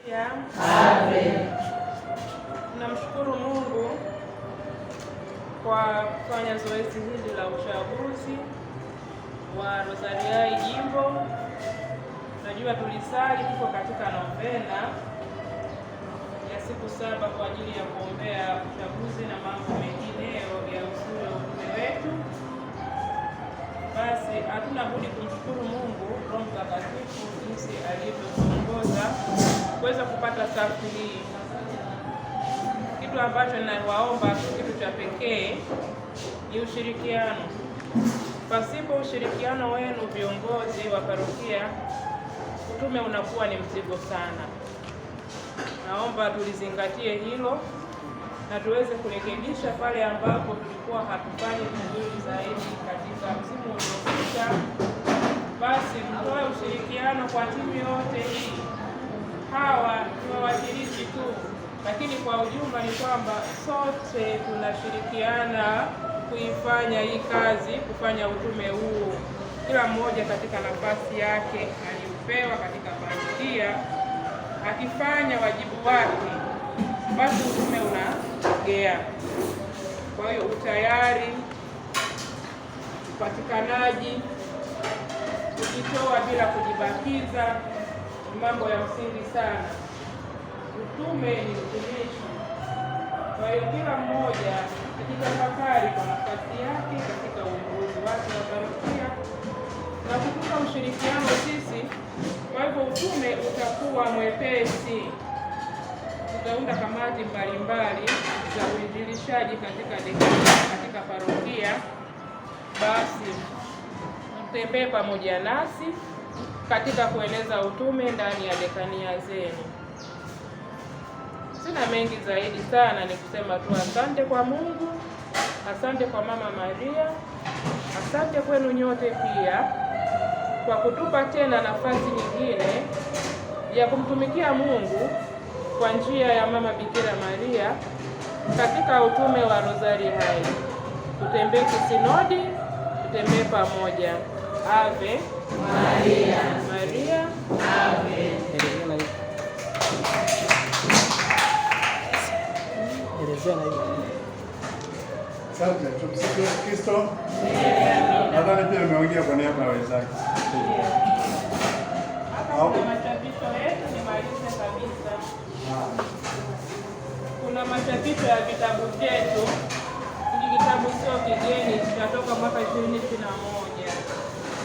Amen. Tunamshukuru Mungu kwa kufanya zoezi hili la uchaguzi wa Rozariai jimbo. Najua tulisali, tuko katika novena ya siku 7 kwa ajili ya kuombea uchaguzi na mambo mengineyo ya usuli wa utume wetu. Basi hatuna budi kumshukuru Mungu Roho Mtakatifu jinsi alivyotuongoza kuweza kupata safu hii. Kitu ambacho ninawaomba, kitu cha pekee ni ushirikiano. Pasipo ushirikiano wenu viongozi wa parokia, utume unakuwa ni mzigo sana. Naomba tulizingatie hilo na tuweze kurekebisha pale ambapo tulikuwa hatufanyi vizuri zaidi katika msimu uliopita. Basi mtoe ushirikiano kwa timu yote hii. Hawa ni wawakilishi tu, lakini kwa ujumla ni kwamba sote tunashirikiana kuifanya hii kazi, kufanya utume huu, kila mmoja katika nafasi yake aliyopewa katika parokia, akifanya wajibu wake, basi utume unasogea. Kwa hiyo utayari, upatikanaji, kujitoa bila kujibakiza ni mambo ya msingi sana. Utume ni utumishi. Kwa hiyo kila mmoja akitafakari kwa nafasi yake katika uongozi wake wa parokia na kutupa ushirikiano sisi, kwa hivyo utume utakuwa mwepesi. Tutaunda kamati mbalimbali za uinjilishaji katika parokia. Basi mtembee pamoja nasi katika kueneza utume ndani ya dekania zenu. Sina mengi zaidi sana, ni kusema tu asante kwa Mungu, asante kwa Mama Maria, asante kwenu nyote pia kwa kutupa tena nafasi nyingine ya kumtumikia Mungu kwa njia ya Mama Bikira Maria katika utume wa Rozari hai. Tutembee kisinodi, tutembee pamoja. Ave Maria, Maria Ave. Asante. Tumsifu Yesu Kristo. Nadhani pia nimeongea kwa niaba ya wenzake. Kuna machapisho yetu, nimalize kabisa. Kuna machapisho ya vitabu vyetu. Hiki kitabu sio kigeni, kinatoka mwaka 2021.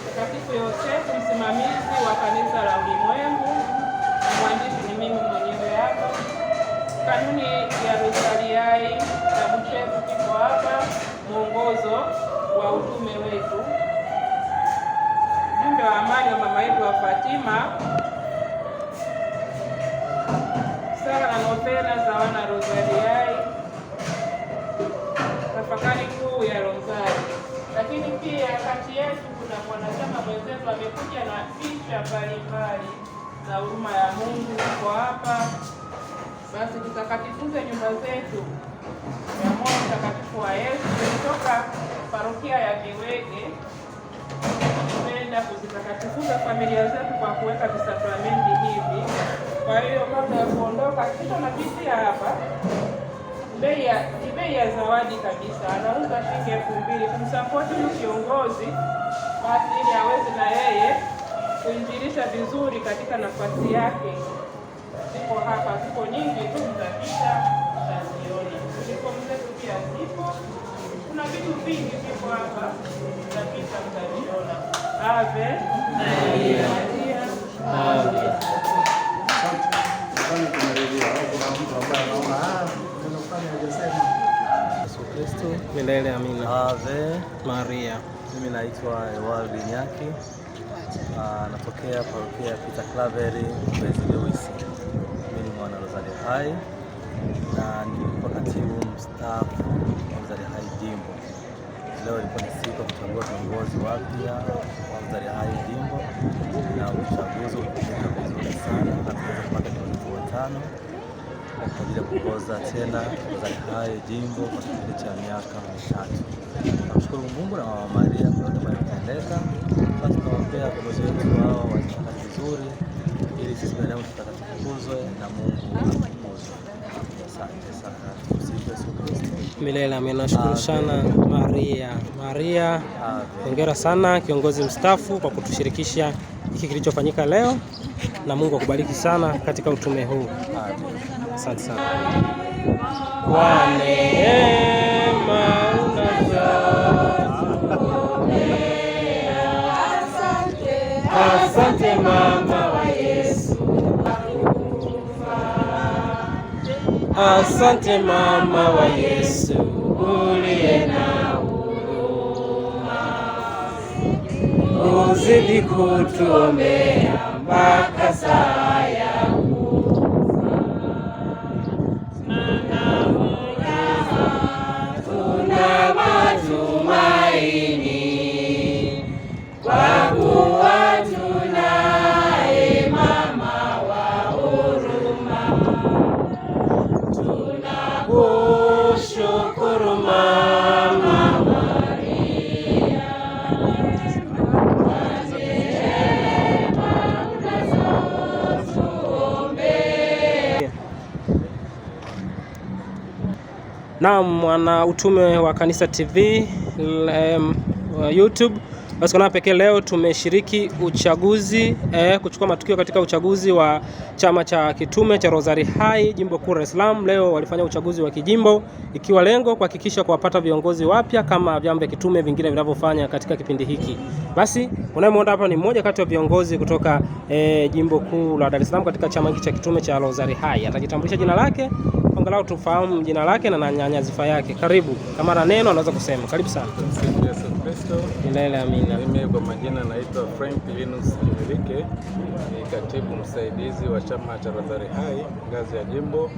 Mtakatifu Yosefu, msimamizi wa kanisa la ulimwengu, na mwandishi ni mimi mwenyewe hapa. Kanuni ya Rozariai, kitabu chetu kiko hapa, mwongozo wa utume wetu. Ujumbe wa amani wa mama yetu wa Fatima, sala na novena za wana Rozariai, tafakari kuu ya Rozari. Lakini pia kati yetu kuna mwanachama mwenzetu amekuja na picha mbalimbali za huruma ya Mungu kwa hapa. Basi tutakatifuze nyumba zetu ya moyo mtakatifu wa Yesu. Kutoka parokia ya Viwege tunaenda kuzitakatifuza familia zetu kwa kuweka visakramenti hivi. Kwa hiyo kabla ya kuondoka, kisha napitia hapa, bei ya zawadi kabisa. Anauza shilingi 2000 kumsapoti huyu kiongozi, basi ili aweze na yeye kuinjilisha vizuri katika nafasi yake. Zipo hapa, zipo nyingi tu, mtapita mtaziona. Uniform zetu pia zipo, kuna vitu vingi vipo hapa, mtapita mtaviona. Ave Maria, Maria Ave. Yesu Kristo milele amina. Ave Maria. Mimi naitwa Ewaldi Nyaki, natokea parokia ya Peter Claveri Mbezi Lewis. Mimi ni mwana Rozari hai na nilikuwa katibu mstaafu wa Rozari hai jimbo. Leo ilikuwa ni siku ya kuchagua viongozi wapya wa Rozari hai jimbo, na uchaguzi ulifanyika vizuri sana na tuweza kupata viongozi watano kwa ajili ya kuongoza tena Rozari hai jimbo kwa kipindi cha miaka 3. Namshukuru Mungu na Mama Maria kwa yote yanayotendeka. Basi tunaombea viongozi wetu hao wafanye vizuri ili sisi binadamu tutakatukuzwe na Mungu atukuzwe. Asante sana. Milele amina. Nashukuru sana Maria. Hongera sana kiongozi mstaafu kwa kutushirikisha hiki kilichofanyika leo, na Mungu akubariki sana katika utume huu. Asante sana. Kwa neema asante mama wa Yesu. Asante mama wa Yesu uliye na huruma, uzidi kutuombea mpaka saa ya kufa. Tuna matumaini kwa kuwa tunaye mama wa huruma. Tunakushukuru Mama Maria kwa neema unazotuombea. Naam, mwana utume wa Kanisa TV YouTube. Basi kwa pekee leo tumeshiriki uchaguzi kuchukua matukio katika uchaguzi wa chama cha kitume cha Rozari Hai Jimbo Kuu Dar es Salaam. Leo walifanya uchaguzi wa kijimbo, ikiwa lengo kuhakikisha kuwapata viongozi wapya kama vyama vya kitume vingine vinavyofanya katika kipindi hiki. Basi unayemwona hapa ni mmoja kati ya viongozi kutoka Jimbo Kuu la Dar es Salaam katika chama hiki cha kitume cha Rozari Hai. Atajitambulisha jina lake, angalau tufahamu jina lake na nyanyazifa yake. Karibu. Kama na neno anaweza kusema. Karibu sana. Kristo. Milele amina. Mimi kwa majina naitwa Frank Linus Kimilike, ni katibu msaidizi wa chama cha Rozari Hai ngazi ya jimbo,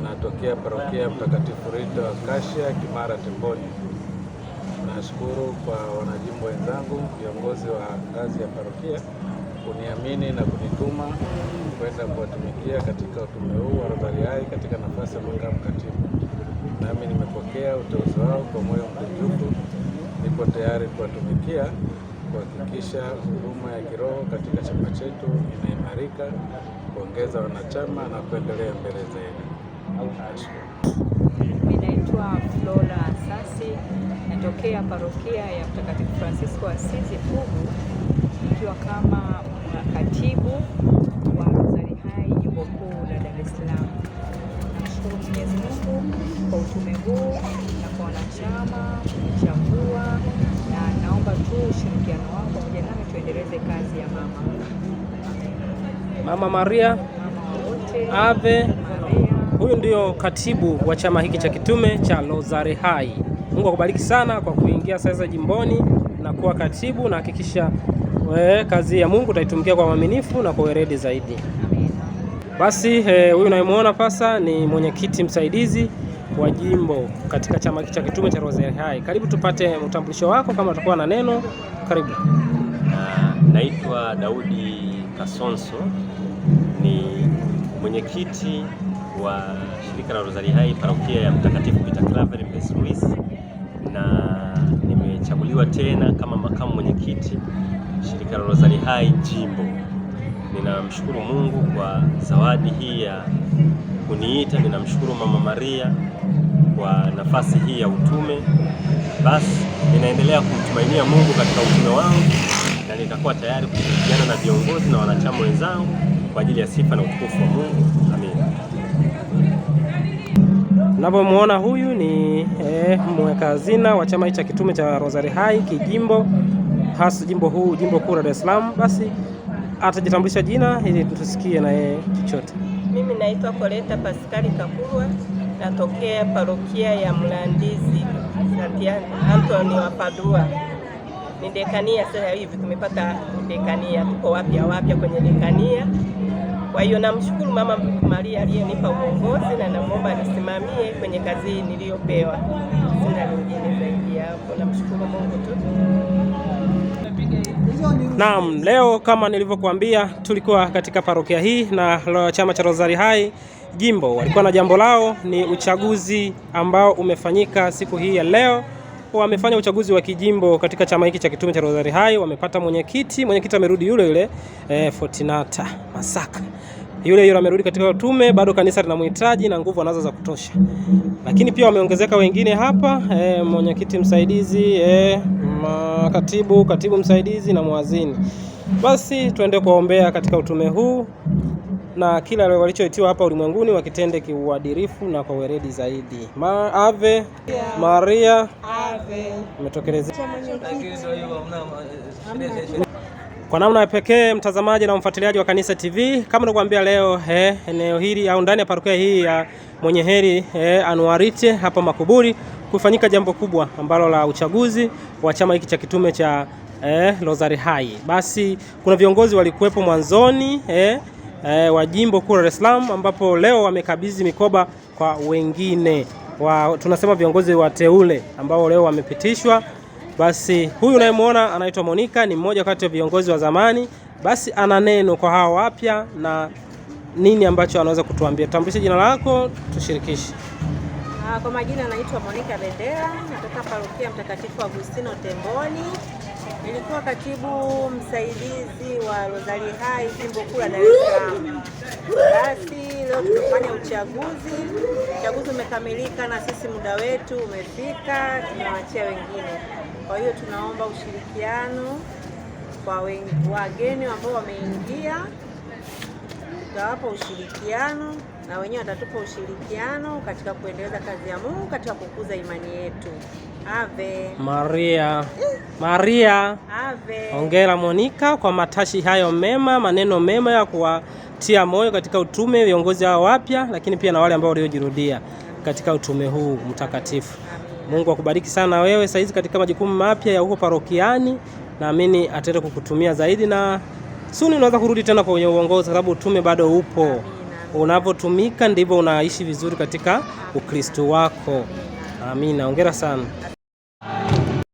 natokea parokia Mtakatifu Rita wa Kashia, Kimara, Temboni. Nashukuru kwa wanajimbo wenzangu, viongozi wa ngazi ya parokia kuniamini na kunituma kwenda kuwatumikia katika utume huu wa Rozari Hai katika nafasi ya makamu katibu. Nami nimepokea uteuzi wao kwa moyo mkunjufu. Nipo tayari kuwatumikia kuhakikisha huduma ya kiroho katika chama chetu inaimarika, kuongeza wanachama na kuendelea mbele zaidi. Mimi naitwa Flora Asasi, natokea parokia ya Mtakatifu Francisco Asizi Pugu, nikiwa kama katibu wa Rozari Hai Jimbo Kuu la Dar es Salaam. Nashukuru Mwenyezi Mungu kwa utume huu na kwa wanachama kunichagua, na naomba tu ushirikiano wao pamoja nami tuendeleze kazi ya mama. Mama Maria, Mama wote, Ave Maria. Huyu ndio katibu wa chama hiki cha kitume cha Rozari Hai. Mungu akubariki sana kwa kuingia sasa jimboni na kuwa katibu, na hakikisha kazi ya Mungu utaitumikia kwa uaminifu na kwa weledi zaidi. Basi huyu unayemwona pasa ni mwenyekiti msaidizi wa jimbo katika chama cha kitume cha Rozari Hai. Karibu tupate utambulisho wako kama utakuwa na neno. Karibu. Naitwa Daudi Kasonso, ni mwenyekiti wa shirika la Rozari Hai parokia ya Mtakatifu Peter Claver Mbezi Luis, na nimechaguliwa tena kama makamu mwenyekiti shirika la Rozari Hai jimbo. Ninamshukuru Mungu kwa zawadi hii ya kuniita. Ninamshukuru Mama Maria kwa nafasi hii ya utume. Basi ninaendelea kumtumainia Mungu katika utume wangu, na nitakuwa tayari kushirikiana na viongozi na wanachama wenzangu kwa ajili ya sifa na utukufu wa Mungu. Amen. Unavyomuona huyu ni mweka hazina wa chama cha kitume cha Rozari Hai kijimbo, hasa jimbo kuu la Dar es Salaam. Basi atajitambulisha jina ili tusikie na yeye chochote. Mimi naitwa Koleta Paskali Kakurwa, natokea parokia ya Mlandizi Antoni wa Padua. Ni dekania sasa hivi, tumepata dekania, tuko wapya kwenye dekania. Kwa hiyo namshukuru Mama Maria aliyenipa uongozi, na namuomba nisimamie kwenye kazi hii niliyopewa. Sina lingine zaidi hapo, namshukuru Mungu tu. Naam, leo kama nilivyokuambia tulikuwa katika parokia hii na chama cha Rozari Hai jimbo walikuwa na jambo lao, ni uchaguzi ambao umefanyika siku hii ya leo wamefanya uchaguzi wa kijimbo katika chama hiki cha Kitume cha Rozari Hai. Wamepata mwenyekiti amerudi yule Fortunata Masaka. Yule amerudi katika utume, bado kanisa linamhitaji na nguvu anazo za kutosha. Lakini pia wameongezeka wengine hapa, mwenyekiti msaidizi, katibu msaidizi na muazini. Basi tuende kuombea katika utume huu na kila walichoitiwa hapa ulimwenguni wakitende kiuadilifu na kwa weledi zaidi. Ave Maria, Ave. Umetokelezea kwa namna ya pekee, mtazamaji na mfuatiliaji wa Kanisa TV. Kama nakwambia leo eneo hili au ndani ya parokia hii ya Mwenye Heri Anuarite hapa Makuburi kufanyika jambo kubwa ambalo la uchaguzi wa chama hiki cha Kitume cha Rozari Hai. Basi kuna viongozi walikuwepo mwanzoni wa jimbo kuu la Dar es Salaam, ambapo leo wamekabidhi mikoba kwa wengine tunasema viongozi wateule ambao leo wamepitishwa. Basi huyu unayemwona anaitwa Monica, ni mmoja kati ya viongozi wa zamani. Basi ana neno kwa hawa wapya na nini ambacho anaweza kutuambia. Tambulisha jina lako, tushirikishe. Kwa majina anaitwa Monica Bendera, natoka parokia Mtakatifu Agustino Temboni. Nilikuwa katibu msaidizi wa Rozari Hai jimbo kuu la Dar es Salaam. Basi leo tumefanya uchaguzi umekamilika na sisi muda wetu umefika, tunawaachia wengine. Kwa hiyo tunaomba ushirikiano kwa wageni ambao wameingia, tutawapa ushirikiano na wenyewe watatupa ushirikiano katika kuendeleza kazi ya Mungu, katika kukuza imani yetu. Ave Maria. Ave. Hongera Monica kwa matashi hayo mema, maneno mema ya kuwatia moyo katika utume viongozi hao wapya, lakini pia na wale ambao waliojirudia katika utume huu mtakatifu. Mungu akubariki sana wewe saizi katika majukumu mapya ya huko parokiani. Naamini ataenda kukutumia zaidi na suni unaweza kurudi tena kwenye uongozi, sababu utume bado upo. Unapotumika ndivyo unaishi vizuri katika Ukristo wako. Amina. Hongera sana.